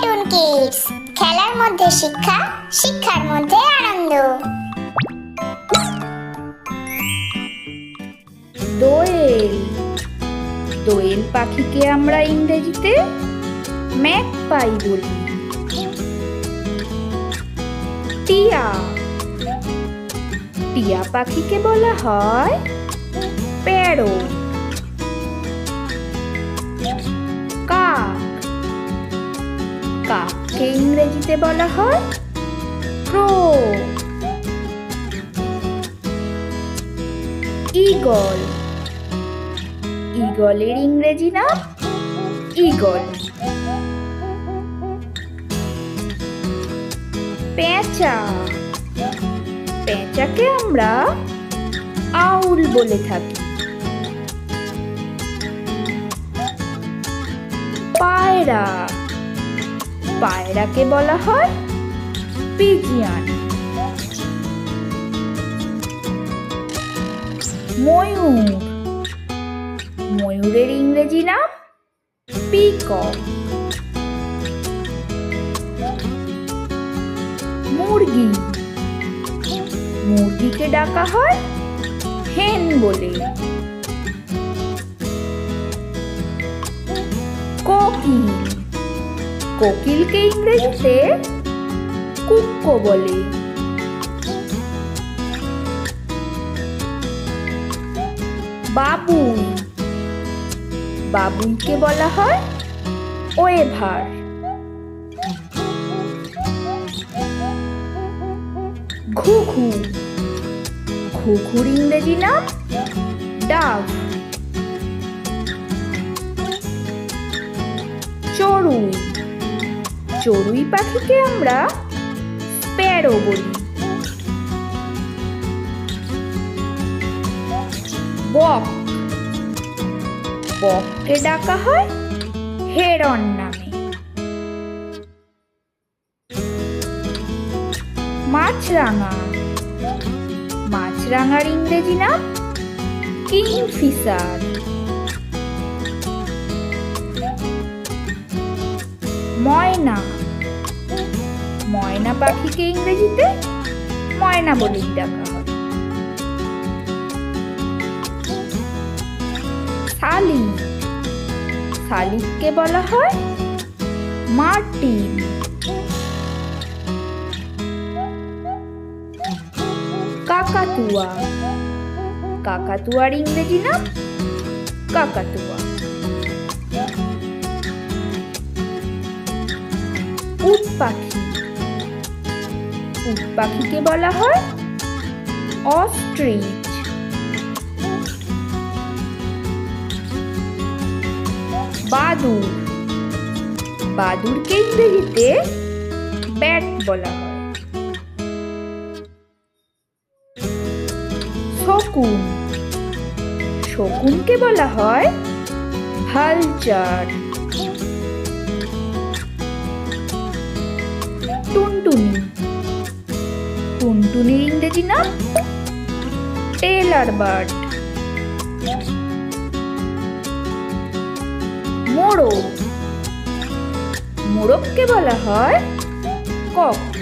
Cartoon kids, খেলার মধ্যে শিক্ষা, শিক্ষার মধ্যে আনন্দ। দোয়েল। দোয়েল পাখিকে আমরা ইংরেজিতে ম্যাকপাই বলি। টিয়া। টিয়া পাখিকে বলা হয় প্যারট। কাক। কাককে ইংরেজিতে বলা হয় ক্রো। ঈগল। ঈগলের ইংরেজি নাম ঈগল। পেঁচা। পেঁচাকে আমরা আউল বলে থাকি। পায়রা। পায়রাকে বলা হয় পিজিয়ন। ময়ূর। ময়ূরের ইংরেজি নাম পিকক। মুরগি। মুরগিকে ডাকা হয় হেন বলে। কোকিল। কোকিলকে ইংরেজিতে কুক্কো বলে। বাবুই। বাবুইকে বলা হয় ওয়েভার। ঘুঘু। ঘুঘুর ইংরেজি নাম ডাভ। চড়ুই। চড়ুই পাখিকে আমরা স্প্যারো বলি। বক। বককে ডাকা হয় হেরন নামে। মাছরাঙা। মাছরাঙার ইংরেজি নাম কিংফিশার। ময়না। ময়না পাখিকে ইংরেজিতে ময়না বলেই ডাকা হয়। শালিক। শালিককে বলা হয় মার্টিন। কাকাতুয়া। কাকাতুয়ার ইংরেজি নাম কাকাতুয়া। উট পাখি। উট পাখিকে বলা হয় অস্ট্রিচ। বাদুড়। বাদুড়কে ইংরেজিতে ব্যাট বলা হয়। শকুন। শকুনকে বলা হয় ভালচার। টুনটুনি। টুনটুনির ইংরেজি নাম টেলার বার্ড। মোরগ। মোরগকে বলা হয় কক।